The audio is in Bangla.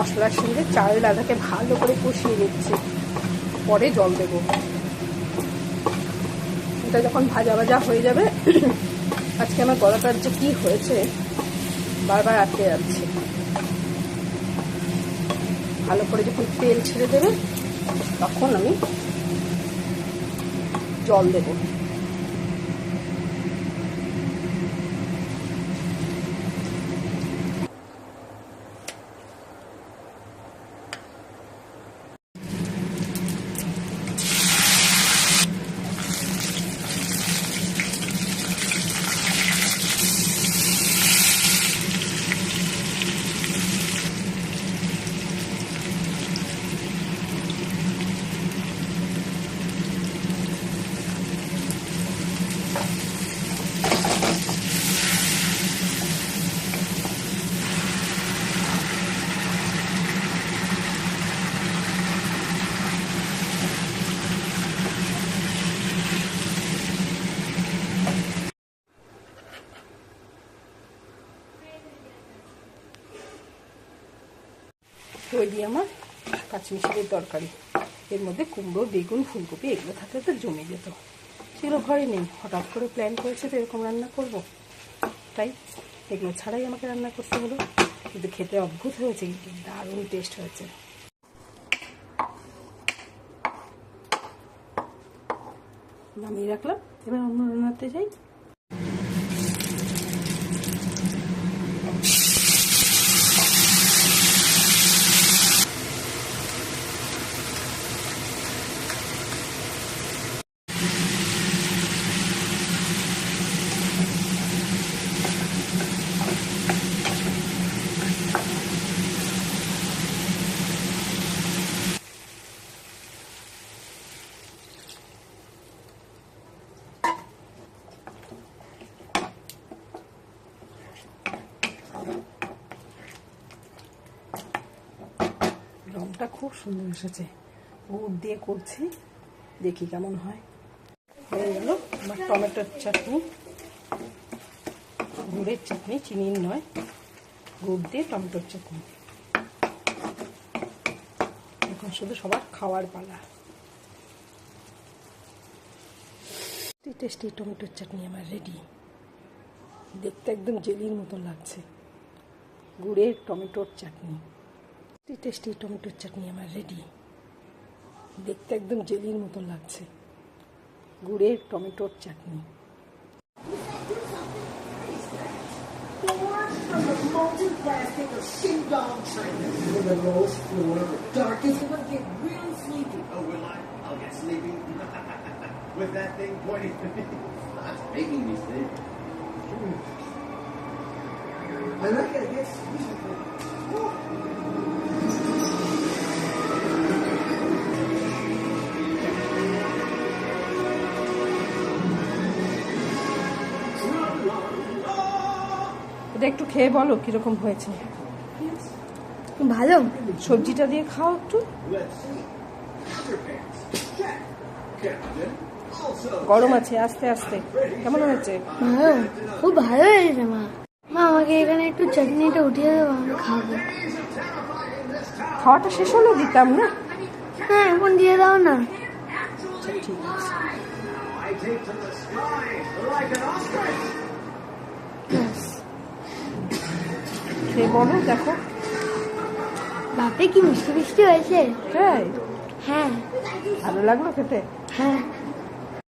মশলার সঙ্গে চাল ডাটাকে ভালো করে কষিয়ে নিচ্ছি, পরে জল দেব। এটা যখন ভাজা ভাজা হয়ে যাবে, আজকে আমার গলাটার যে কি হয়েছে বারবার আটকে যাচ্ছে, ভালো করে যখন তেল ছেড়ে দেবে তখন আমি জল দেব। তৈরি আমার কাঁচমিশালির তরকারি। এর মধ্যে কুমড়ো, বেগুন, ফুলকপি এগুলো থাকলে তো জমে যেত, সেগুলো ঘরে নেই। হঠাৎ করে প্ল্যান করেছে তো এরকম রান্না করব, তাই এগুলো ছাড়াই আমাকে রান্না করতে হলো। কিন্তু খেতে অদ্ভুত হয়েছে, কিন্তু দারুণ টেস্ট হয়েছে। নামিয়ে রাখলাম, এবার অন্য রান্নাতে যাই। রংটা খুব সুন্দর এসেছে, গুড় দিয়ে করছি, দেখি কেমন হয়। হয়ে গেল আমার টমেটোর চাটনি, গুড়ের চাটনি, চিনির নয়, গুড় দিয়ে টমেটোর চাটনি। এখন শুধু সবার খাওয়ার পালা। টেস্টি টমেটোর চাটনি আমার রেডি। দেখতে একদম জেলির মতো লাগছে, গুড়ের টমেটোর চাটনি। টেস্টি টমেটোর চাটনি আমার রেডি। দেখতে একদম জেলির মতো লাগছে, গুড়ের টমেটোর চাটনি। Molten plastic of Xindong, China. With the lowest floor, darkest, it will get real sleepy. Oh, will I? I'll get sleepy. With that thing pointing at me. That's making me sleepy. I like it, I guess. এটা একটু খেয়ে বলো কিরকম হয়েছে। ভালো। সবজিটা দিয়ে খাও একটু। গরম আছে, আস্তে আস্তে। কেমন হয়েছে? ভালো, খুব ভালো হয়েছে। মা মা আমাকে এখানে একটু চাটনিটা উঠিয়ে দেবো, আমি খাবো। খাওয়াটা শেষ হলো দিতাম না? হ্যাঁ, এখন দিয়ে দাও না। আচ্ছা ঠিক আছে। খেয়ে বলো, দেখো ভাতে কি মিষ্টি মিষ্টি হয়েছে। তাই? হ্যাঁ। ভালো লাগলো খেতে? হ্যাঁ।